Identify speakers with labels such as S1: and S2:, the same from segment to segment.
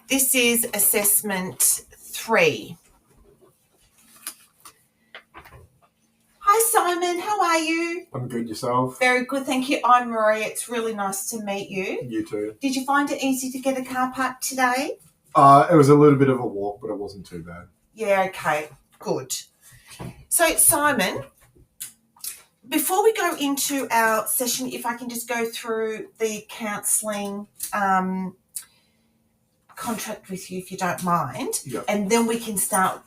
S1: This is assessment 3. Hi, Simon. How are you?
S2: I'm good. Yourself?
S1: Very good, thank you. I'm Maria. It's really nice to meet you.
S2: You too.
S1: Did you find it easy to get a car park today?
S2: It was a little bit of a walk, but it wasn't too bad.
S1: Yeah, okay. Good. So, Simon, before we go into our session, if I can just go through the counselling contract with you, if you don't mind,
S2: Yep.
S1: and then we can start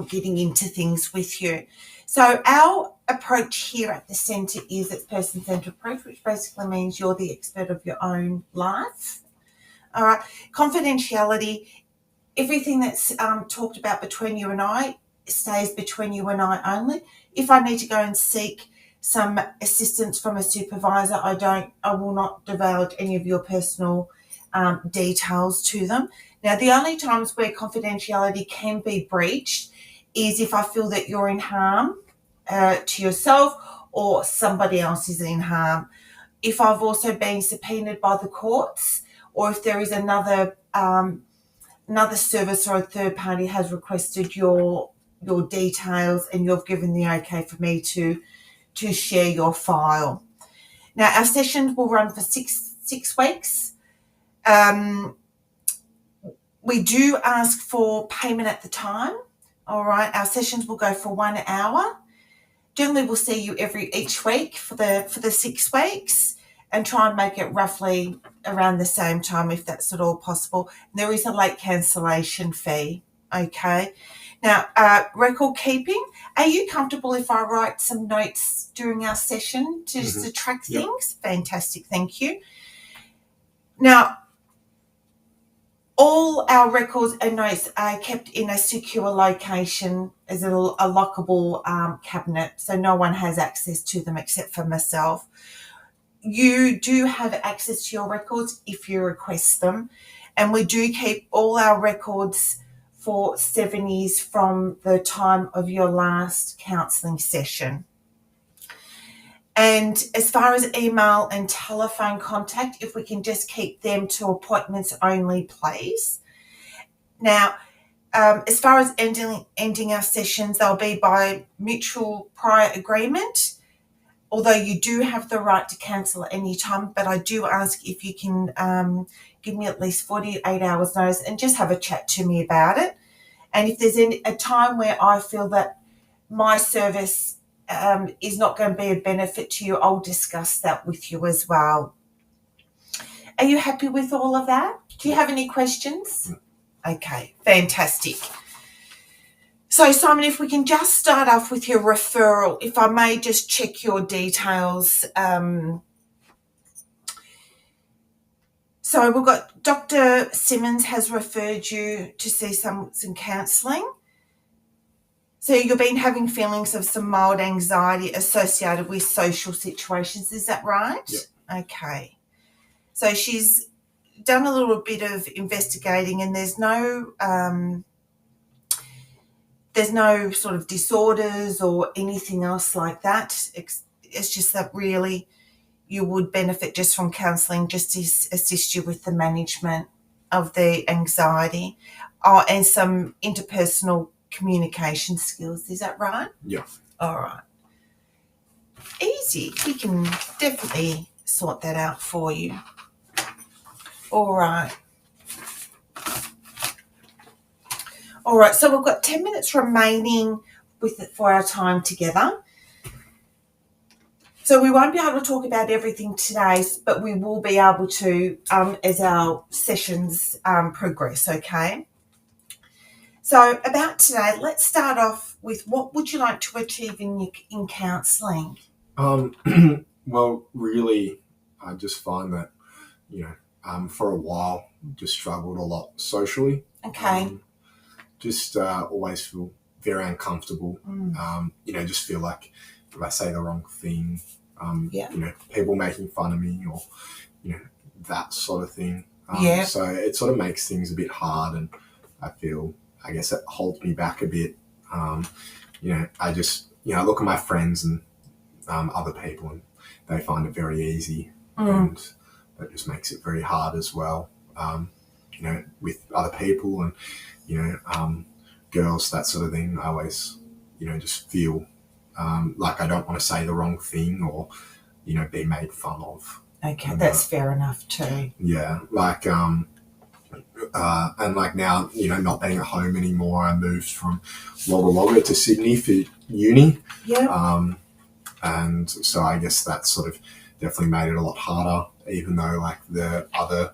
S1: getting into things with you. So our approach here at the centre is it's person-centred approach, which basically means you're the expert of your own life. All right. Confidentiality, everything that's talked about between you and I stays between you and I only. If I need to go and seek some assistance from a supervisor, I will not divulge any of your personal details to them. Now, the only times where confidentiality can be breached is if I feel that you're in harm to yourself or somebody else is in harm. If I've also been subpoenaed by the courts, or if there is another service or a third party has requested your details and you've given the okay for me to share your file. Now, our sessions will run for six weeks. We do ask for payment at the time. All right, our sessions will go for 1 hour. Generally, we'll see you each week for the 6 weeks, and try and make it roughly around the same time if that's at all possible. And there is a late cancellation fee. Okay. Now, record keeping. Are you comfortable if I write some notes during our session to track things? Yep. Fantastic. Thank you. Now, all our records and notes are kept in a secure location as a lockable cabinet, so no one has access to them except for myself. You do have access to your records if you request them, and we do keep all our records for 7 years from the time of your last counselling session. And as far as email and telephone contact, if we can just keep them to appointments only, please. Now, as far as ending our sessions, they'll be by mutual prior agreement, although you do have the right to cancel at any time, but I do ask if you can give me at least 48 hours notice and just have a chat to me about it. And if there's a time where I feel that my service is not going to be a benefit to you, I'll discuss that with you as well. Are you happy with all of that? Do you have any questions? Okay, fantastic. So, Simon, if we can just start off with your referral, if I may just check your details. So we've got Dr. Simmons has referred you to see some counselling. So you've been having feelings of some mild anxiety associated with social situations, is that right?
S2: Yep.
S1: Okay. So she's done a little bit of investigating, and there's no sort of disorders or anything else like that. It's just that really you would benefit just from counselling just to assist you with the management of the anxiety and some interpersonal communication skills. Is that right?
S2: Yeah.
S1: All right. Easy. We can definitely sort that out for you. All right. All right. So we've got 10 minutes remaining for our time together. So we won't be able to talk about everything today, but we will be able to as our sessions progress, okay? So about today, let's start off with what would you like to achieve in counselling?
S2: Well, really, I just find that, for a while, just struggled a lot socially.
S1: Okay.
S2: Just always feel very uncomfortable. Just feel like if I say the wrong thing, people making fun of me or, that sort of thing. So it sort of makes things a bit hard, and I guess it holds me back a bit. I just, look at my friends and other people, and they find it very easy, and that just makes it very hard as well. with other people and, girls, that sort of thing. I always, just feel like I don't want to say the wrong thing or, be made fun of.
S1: Okay, that's fair enough too.
S2: Yeah, like, and like now, not being at home anymore, I moved from Wagga Wagga to Sydney for uni.
S1: Yeah.
S2: And so I guess that sort of definitely made it a lot harder, even though like the other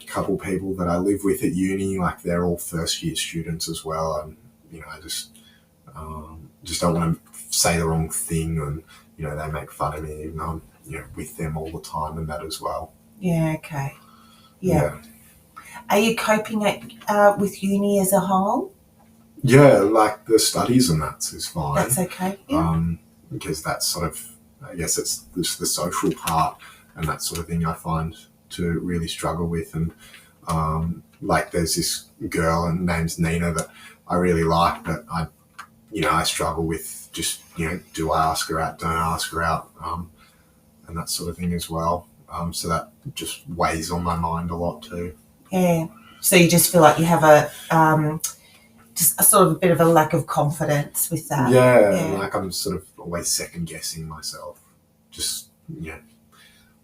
S2: couple people that I live with at uni, like they're all first year students as well. And, I just don't want to say the wrong thing and, they make fun of me even though I'm, with them all the time and that as well.
S1: Yeah, okay. Yeah. Are you coping with uni as a whole?
S2: Yeah, like the studies and that is fine.
S1: That's okay. Yeah.
S2: Because that's sort of, I guess it's the social part and that sort of thing I find to really struggle with. And like there's this girl and name's Nina that I really like, but I struggle with just, do I ask her out, don't I ask her out, and that sort of thing as well. So that just weighs on my mind a lot too.
S1: Yeah. So you just feel like you have just a sort of a bit of a lack of confidence with that.
S2: Yeah. Like I'm sort of always second guessing myself, just,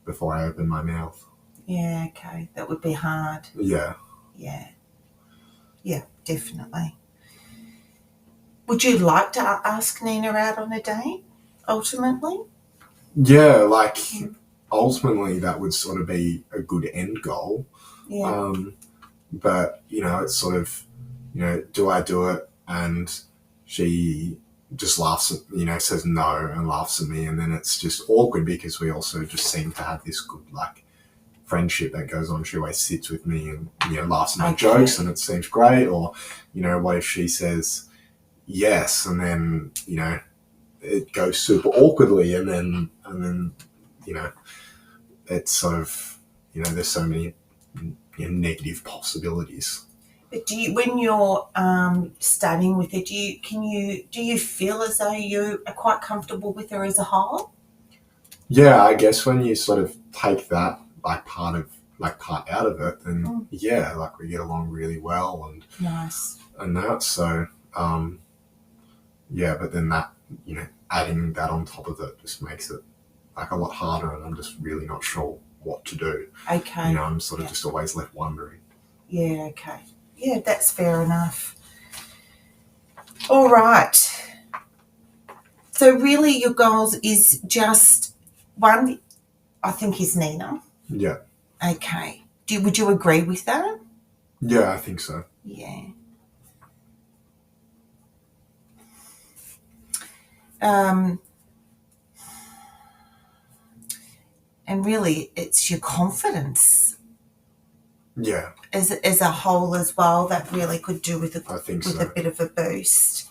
S2: before I open my mouth.
S1: Yeah, okay. That would be hard.
S2: Yeah.
S1: Yeah. Yeah, definitely. Would you like to ask Nina out on a date, ultimately?
S2: Yeah, like ultimately that would sort of be a good end goal.
S1: Yeah.
S2: But, it's sort of, do I do it? And she just laughs at, says no and laughs at me. And then it's just awkward because we also just seem to have this good, like, friendship that goes on. She always sits with me and, laughs at my jokes and it seems great. Or, what if she says yes and then, it goes super awkwardly and then, it's sort of, there's so many negative possibilities.
S1: But when you're studying with her, do you feel as though you are quite comfortable with her as a whole?
S2: Yeah, I guess when you sort of take that part out of it, then yeah, like we get along really well and
S1: nice
S2: and that. So yeah, but then that adding that on top of it just makes it like a lot harder, and I'm just really not sure what to do.
S1: Okay.
S2: I'm sort of just always left wondering.
S1: Yeah. Okay. Yeah, that's fair enough. All right. So really your goals is just one, I think, is Nina.
S2: Yeah.
S1: Okay. Would you agree with that?
S2: Yeah, I think so.
S1: Yeah. And really it's your confidence.
S2: Yeah.
S1: As a whole as well, that really could do with
S2: I think
S1: with
S2: so.
S1: a bit of a boost.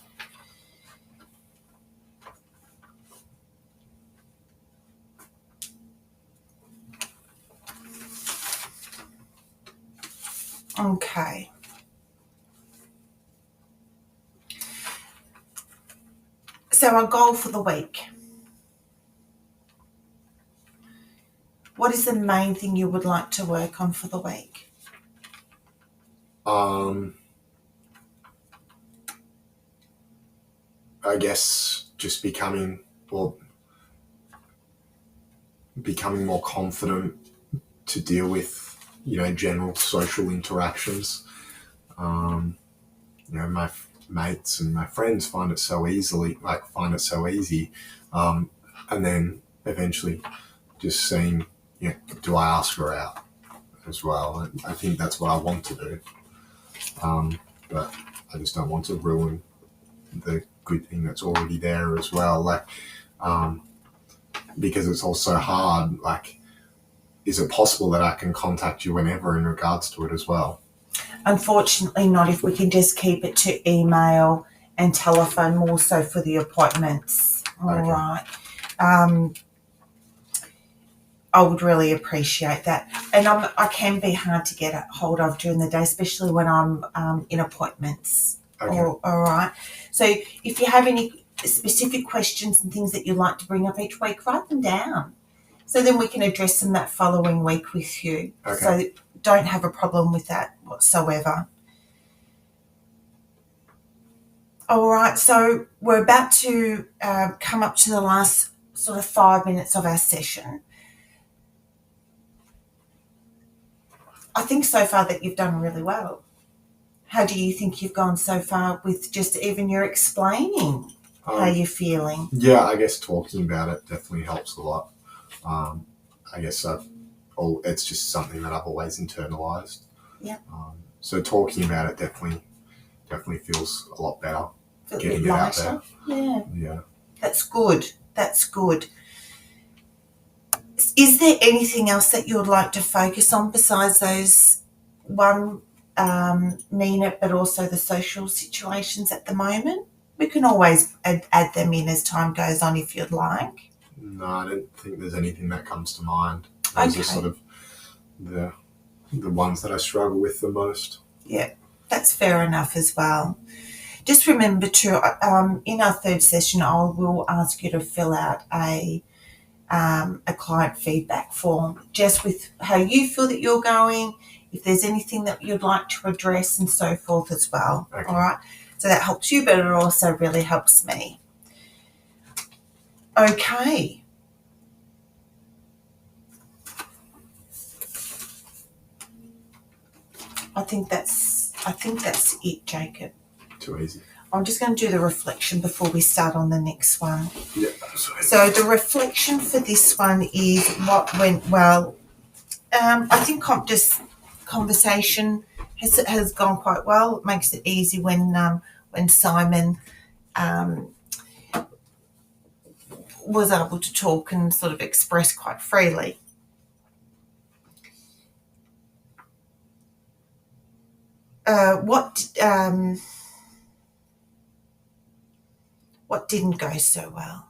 S1: Okay. So our goal for the week. What is the main thing you would like to work on for the week?
S2: I guess just becoming more confident to deal with, general social interactions. My mates and my friends find it so easy. And then eventually just seeing, do I ask her out as well? And I think that's what I want to do. But I just don't want to ruin the good thing that's already there as well. Like, because it's also hard, like, is it possible that I can contact you whenever in regards to it as well?
S1: Unfortunately not, if we can just keep it to email and telephone more so for the appointments. All right. I would really appreciate that. And I can be hard to get a hold of during the day, especially when I'm in appointments.
S2: Okay.
S1: All right. So if you have any specific questions and things that you'd like to bring up each week, write them down. So then we can address them that following week with you.
S2: Okay.
S1: So don't have a problem with that whatsoever. All right, so we're about to come up to the last sort of 5 minutes of our session. I think so far that you've done really well. How do you think you've gone so far with just even your explaining how you're feeling?
S2: Yeah, I guess talking about it definitely helps a lot. I guess it's just something that I've always internalized.
S1: Yeah.
S2: So talking about it definitely feels a lot better.
S1: Feel
S2: Getting
S1: a bit
S2: it
S1: lighter.
S2: out there.
S1: Yeah.
S2: Yeah.
S1: That's good. That's good. Is there anything else that you would like to focus on besides those mean it, but also the social situations at the moment? We can always add them in as time goes on if you'd like.
S2: No, I don't think there's anything that comes to mind. Those are sort of the ones that I struggle with the most.
S1: Yeah, that's fair enough as well. Just remember to, in our third session, I will ask you to fill out a client feedback form, just with how you feel that you're going, if there's anything that you'd like to address and so forth as well.
S2: Okay.
S1: All right. So that helps you, but it also really helps me. Okay. I think that's it, Jacob.
S2: Too easy.
S1: I'm just going to do the reflection before we start on the next one.
S2: Yeah.
S1: So the reflection for this one is what went well. I think just conversation has gone quite well. It makes it easy when Simon was able to talk and sort of express quite freely. What didn't go so well?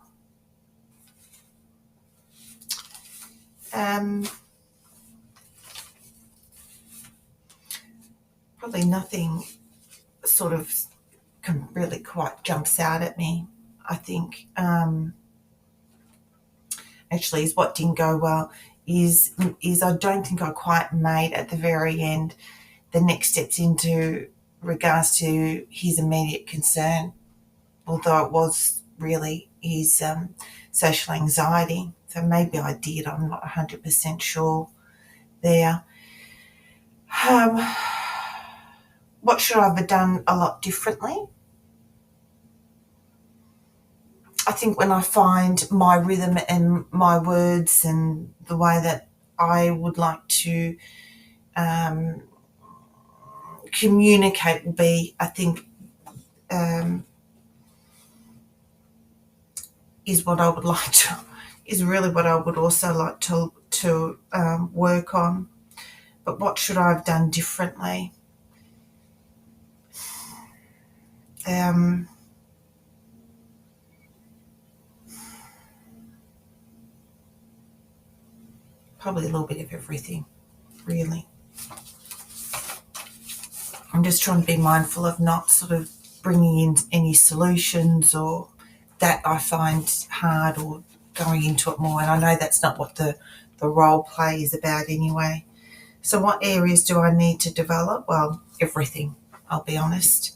S1: Probably nothing sort of really quite jumps out at me. I think actually is what didn't go well is I don't think I quite made at the very end the next steps into regards to his immediate concern, although it was really his social anxiety. So maybe I did, I'm not 100% sure there. What should I have done a lot differently? I think when I find my rhythm and my words and the way that I would like to communicate will be, I think, is what I would like to, is really what I would also like to work on. But what should I have done differently? Probably a little bit of everything, really. I'm just trying to be mindful of not sort of bringing in any solutions or that I find hard or going into it more. And I know that's not what the role play is about anyway. So what areas do I need to develop? Well, everything, I'll be honest.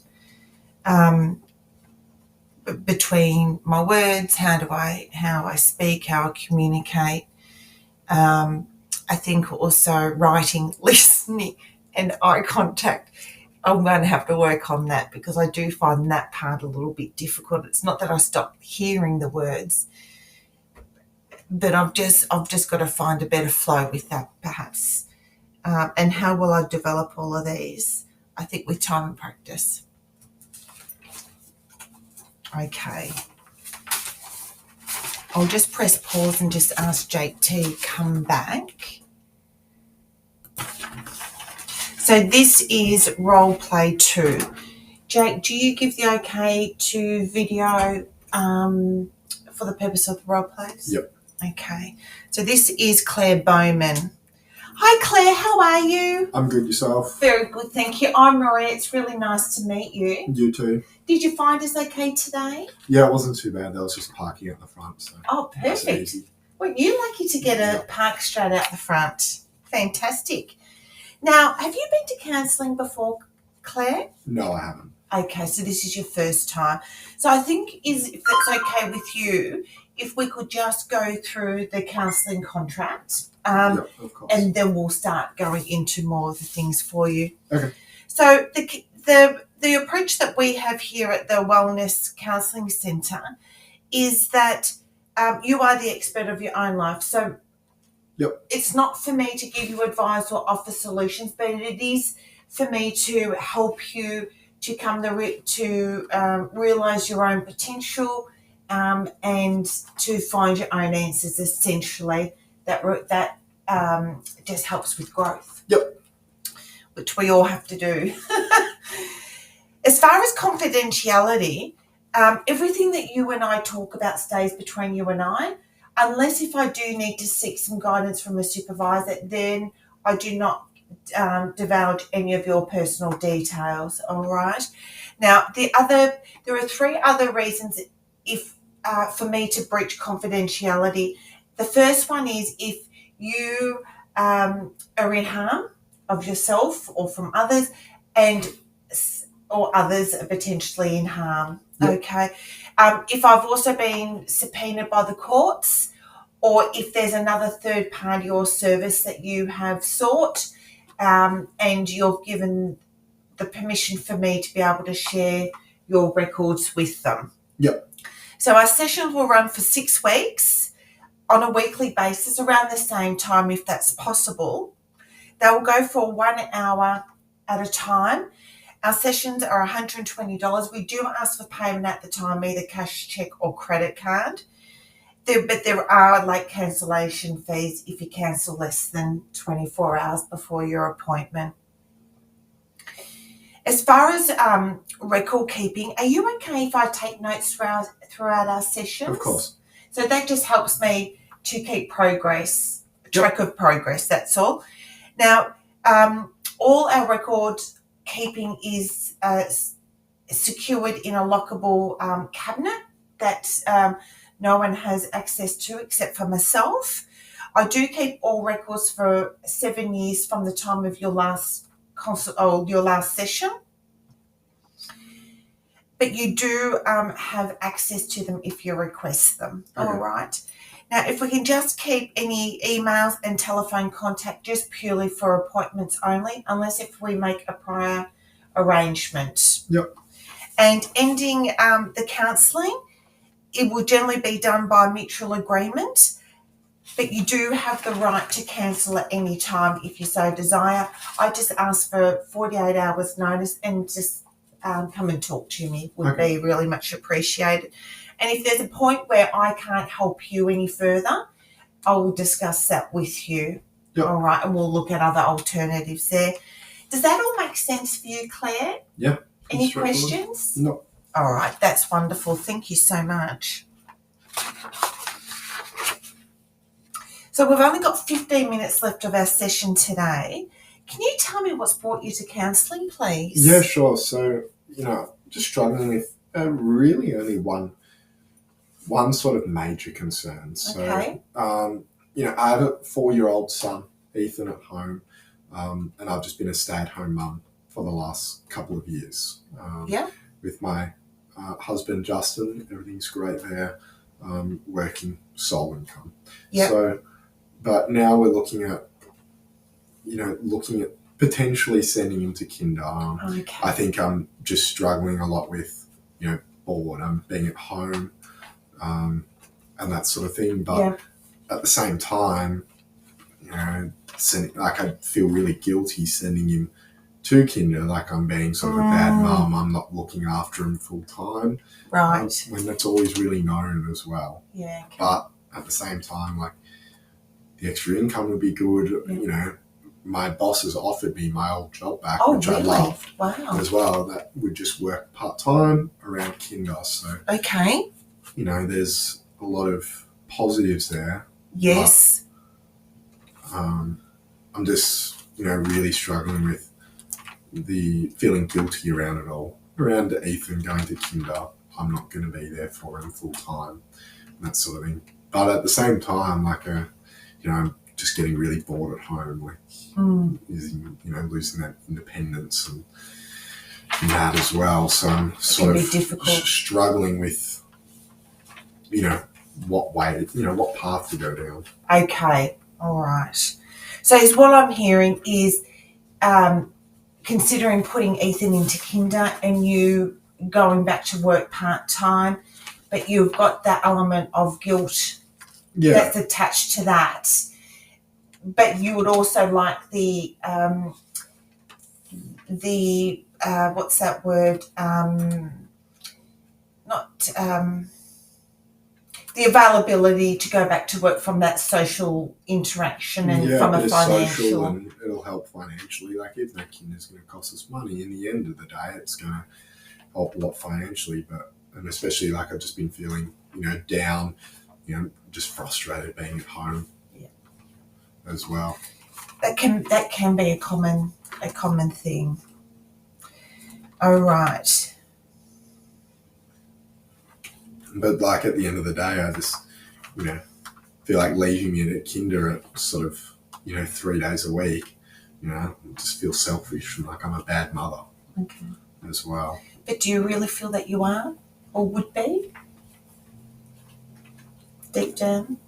S1: Between my words, how I speak, how I communicate. I think also writing, listening, and eye contact. I'm going to have to work on that because I do find that part a little bit difficult. It's not that I stop hearing the words, but I've just got to find a better flow with that, perhaps. And how will I develop all of these? I think with time and practice. Okay. I'll just press pause and just ask Jake to come back. So this is role play 2. Jake, do you give the okay to video for the purpose of the role plays?
S2: Yep.
S1: Okay. So this is Claire Bowman. Hi Claire, how are you?
S2: I'm good, yourself?
S1: Very good, thank you. I'm Maria. It's really nice to meet you.
S2: You too.
S1: Did you find us okay today?
S2: Yeah, it wasn't too bad. There was just parking at the front. So
S1: oh, perfect. Well, you're lucky to get a park straight out the front. Fantastic. Now, have you been to counselling before, Claire?
S2: No, I haven't.
S1: Okay, so this is your first time. So I think if that's okay with you, if we could just go through the counselling contract,
S2: Yep, of course.
S1: and then we'll start going into more of the things for you.
S2: Okay.
S1: So the approach that we have here at the Wellness Counselling Centre is that you are the expert of your own life. So
S2: yep.
S1: It's not for me to give you advice or offer solutions, but it is for me to help you to come to realize your own potential and to find your own answers. Essentially, that just helps with growth.
S2: Yep.
S1: Which we all have to do. As far as confidentiality, everything that you and I talk about stays between you and I, unless if I do need to seek some guidance from a supervisor, then I do not divulge any of your personal details. All right. Now, there are 3 other reasons for me to breach confidentiality. The first one is if you are in harm of yourself or from others, or others are potentially in harm. Yep. Okay. If I've also been subpoenaed by the courts, or if there's another third party or service that you have sought, and you've given the permission for me to be able to share your records with them.
S2: Yep.
S1: So our sessions will run for 6 weeks on a weekly basis around the same time if that's possible. They will go for 1 hour at a time. Our sessions are $120. We do ask for payment at the time, either cash, cheque or credit card. But there are late cancellation fees if you cancel less than 24 hours before your appointment. As far as record keeping, are you okay if I take notes throughout our sessions?
S2: Of course.
S1: So that just helps me to keep track of progress, that's all. Now, all our record keeping is secured in a lockable cabinet that no one has access to except for myself. I do keep all records for 7 years from the time of your last your last session, but you do have access to them if you request them. Okay. All right. Now, if we can just keep any emails and telephone contact just purely for appointments only, unless if we make a prior arrangement.
S2: Yep.
S1: And ending the counselling, it will generally be done by mutual agreement, but you do have the right to cancel at any time if you so desire. I just ask for 48 hours notice and just come and talk to me would be really much appreciated. And if there's a point where I can't help you any further, I will discuss that with you.
S2: Yep.
S1: All right, and we'll look at other alternatives there. Does that all make sense for you, Claire?
S2: Yeah.
S1: Any questions?
S2: No.
S1: All right, that's wonderful. Thank you so much. So we've only got 15 minutes left of our session today. Can you tell me what's brought you to counselling, please?
S2: Yeah, sure. So, just struggling with really only one sort of major concern.
S1: Okay.
S2: So, I have a 4-year-old son, Ethan, at home, and I've just been a stay-at-home mum for the last couple of years. With my husband, Justin, everything's great there, working sole income.
S1: Yeah.
S2: So, but now we're looking at potentially sending him to kinder.
S1: Okay.
S2: I think I'm just struggling a lot with, boredom, being at home, and that sort of thing. But at the same time, I feel really guilty sending him to kinder, like I'm being sort of a bad mum. I'm not looking after him full time.
S1: Right.
S2: When that's always really known as well.
S1: Yeah. Okay.
S2: But at the same time, like, the extra income would be good.
S1: Yeah.
S2: My boss has offered me my old job back, which
S1: really?
S2: I love
S1: Wow.
S2: as well. That would just work part-time around kinder. So,
S1: okay.
S2: There's a lot of positives there.
S1: Yes.
S2: But, I'm just, really struggling with the feeling guilty around it all. Around Ethan going to kinder, I'm not going to be there for him full-time, and that sort of thing. But at the same time, I'm just getting really bored at home, like losing that independence and that as well. So I'm sort of struggling with, what way, what path to go down.
S1: Okay, all right. So is what I'm hearing is considering putting Ethan into kinder and you going back to work part-time, but you've got that element of guilt that's attached to that. But you would also like the what's that word? The availability to go back to work from that social interaction and from a financial.
S2: Social, and it'll help financially. Like, if that kinder's going to cost us money, in the end of the day, it's going to help a lot financially. And especially, like, I've just been feeling, down, just frustrated being at home as well.
S1: That can be a common thing. All right.
S2: But, like, at the end of the day, I just, feel like leaving it at kinder at sort of, 3 days a week, I just feel selfish and like I'm a bad mother as well.
S1: But do you really feel that you are or would be? Deep down?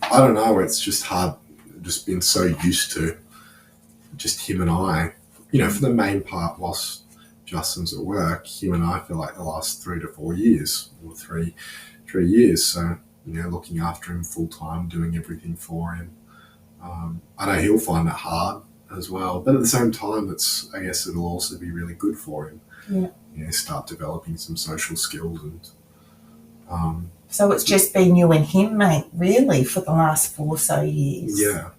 S2: I don't know. It's just hard. Just been so used to just him and I, for the main part whilst Justin's at work, him and I feel like the last 3 to 4 years or three years. So, looking after him full time, doing everything for him. I know he'll find it hard as well, but at the same time, I guess it'll also be really good for him.
S1: Yeah.
S2: Start developing some social skills and.
S1: So it's just been you and him, mate, really, for the last 4 or so years.
S2: Yeah.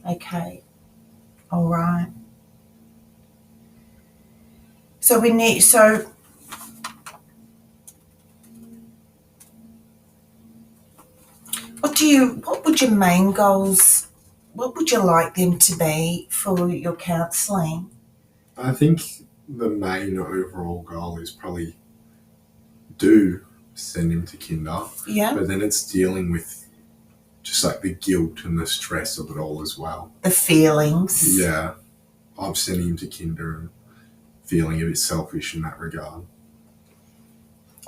S1: Okay. All right. So what would your main goals, what would you like them to be for your counselling?
S2: I think the main overall goal is probably do send him to kinder.
S1: Yeah.
S2: But then it's dealing with just like the guilt and the stress of it all as well.
S1: The feelings.
S2: Yeah. I'm sending him to kinder and feeling a bit selfish in that regard.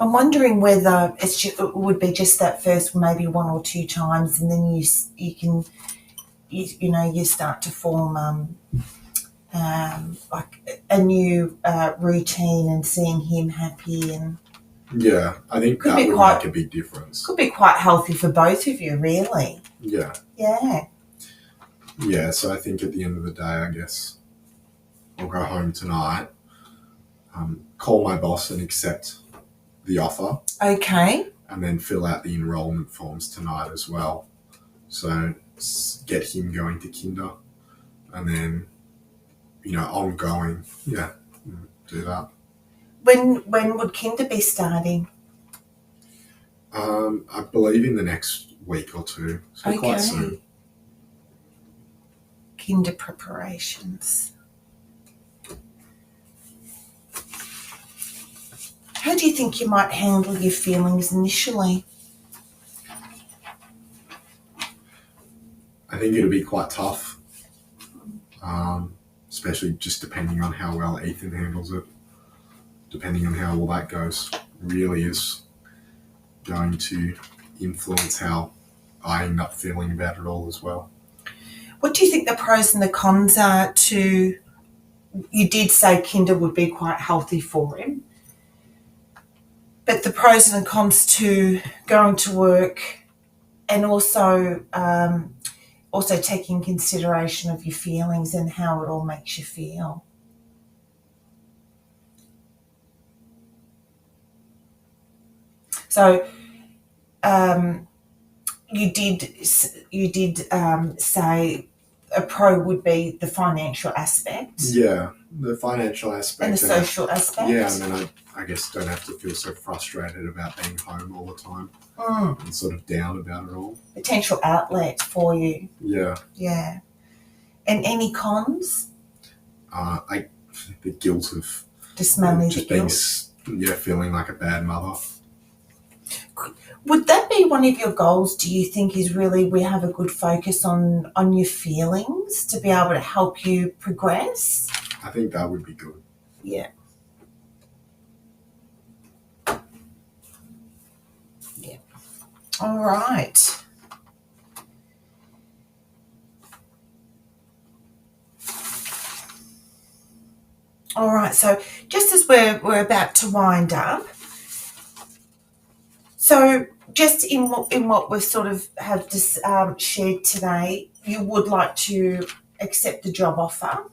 S1: I'm wondering whether it would be just that first maybe 1 or 2 times, and then you start to form like a new routine and seeing him happy and.
S2: Yeah, I think that would make a big difference.
S1: Could be quite healthy for both of you, really.
S2: Yeah.
S1: Yeah.
S2: Yeah, so I think at the end of the day, I guess I'll go home tonight, call my boss and accept the offer.
S1: Okay.
S2: And then fill out the enrolment forms tonight as well. So get him going to kinder and then, ongoing, do that.
S1: When would kinder be starting?
S2: I believe in the next week or 2, so quite soon.
S1: Kinder preparations. How do you think you might handle your feelings initially?
S2: I think it'll be quite tough, especially just depending on how well Ethan handles it. Depending on how all that goes, really is going to influence how I end up feeling about it all as well.
S1: What do you think the pros and the cons are to, you did say kinder would be quite healthy for him, but the pros and the cons to going to work and also taking consideration of your feelings and how it all makes you feel? So you did say a pro would be the financial aspect.
S2: Yeah, the financial aspect.
S1: And the social aspect.
S2: Yeah, and then I guess don't have to feel so frustrated about being home all the time and sort of down about it all.
S1: Potential outlet for you.
S2: Yeah.
S1: Yeah. And any cons?
S2: The guilt of
S1: just mainly
S2: just
S1: the guilt.
S2: Feeling like a bad mother.
S1: Would that be one of your goals, do you think, is really we have a good focus on your feelings to be able to help you progress?
S2: I think that would be good.
S1: Yeah. Yeah. All right. All right, so just as we're about to wind up, so just in what we sort of have just shared today, you would like to accept the job offer,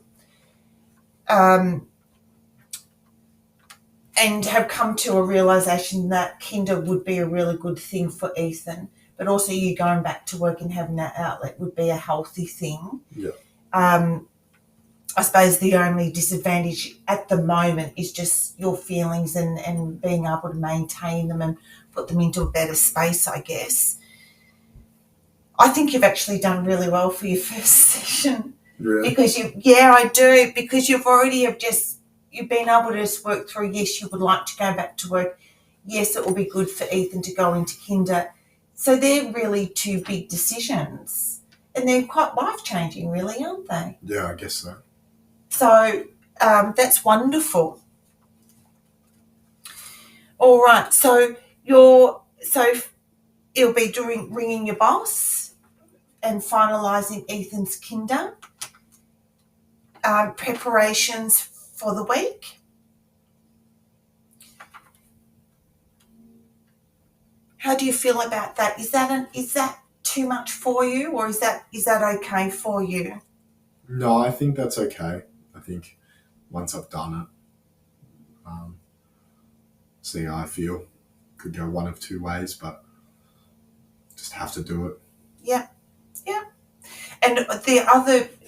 S1: and have come to a realisation that Kinder would be a really good thing for Ethan, but also you going back to work and having that outlet would be a healthy thing.
S2: Yeah.
S1: I suppose the only disadvantage at the moment is just your feelings and being able to maintain them and put them into a better space, I guess. I think you've actually done really well for your first session.
S2: Really?
S1: Because I do, because you've been able to just work through, yes, you would like to go back to work. Yes, it will be good for Ethan to go into Kinder. So they're really two big decisions. And they're quite life-changing, really, aren't they?
S2: Yeah, I guess so.
S1: So that's wonderful. All right, so you'll be ringing your boss and finalising Ethan's Kinder preparations for the week. How do you feel about that? Is that too much for you, or is that okay for you?
S2: No, I think that's okay. I think once I've done it, see how I feel. Could go one of two ways, but just have to do it.
S1: Yeah. And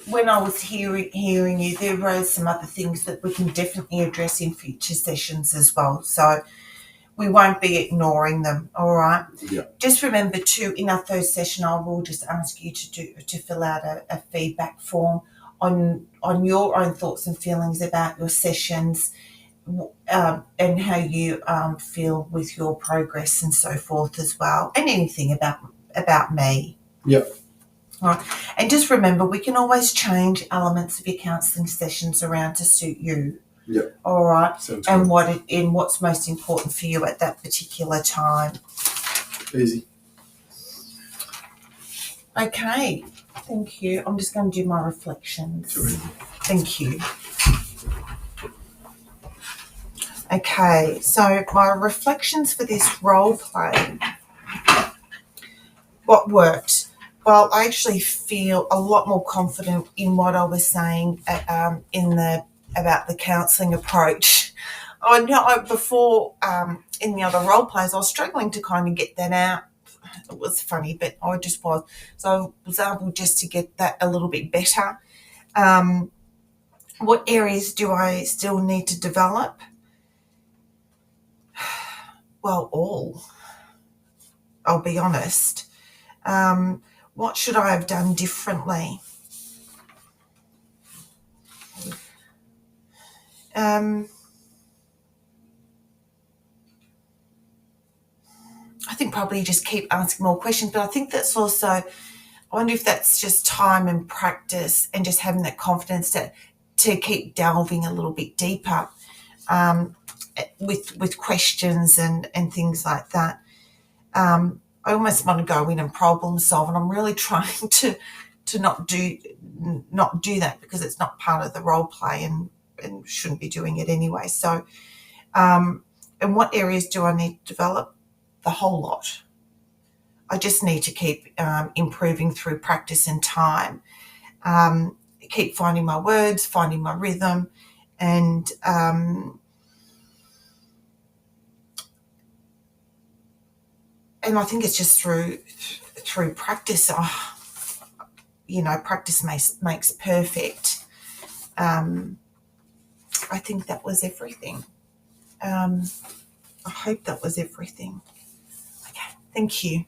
S1: when I was hearing you, there were some other things that we can definitely address in future sessions as well. So we won't be ignoring them. All right.
S2: Yeah.
S1: Just remember too, in our third session, I will just ask you to fill out a feedback form on your own thoughts and feelings about your sessions, and how you feel with your progress and so forth as well, and anything about me.
S2: Yep.
S1: All right. And just remember, we can always change elements of your counselling sessions around to suit you.
S2: Yep.
S1: All right.
S2: Sounds
S1: and
S2: good.
S1: What's most important for you at that particular time.
S2: Easy.
S1: Okay. Thank you. I'm just going to do my reflections.
S2: Too easy.
S1: Thank you. Okay. So my reflections for this role play. What worked? Well, I actually feel a lot more confident in what I was saying about the counselling approach. I know before in the other role plays, I was struggling to kind of get that out. It was funny, but I just was. So I was able just to get that a little bit better. What areas do I still need to develop? Well, all. I'll be honest. What should I have done differently? I think probably just keep asking more questions, but I think that's also, I wonder if that's just time and practice and just having that confidence to keep delving a little bit deeper with questions and things like that. I almost want to go in and problem solve, and I'm really trying to not do that because it's not part of the role play and shouldn't be doing it anyway. So, and what areas do I need to develop? The whole lot. I just need to keep improving through practice and time. Keep finding my words, finding my rhythm, and I think it's just through practice. Practice makes perfect. I think that was everything. I hope that was everything. Okay, thank you.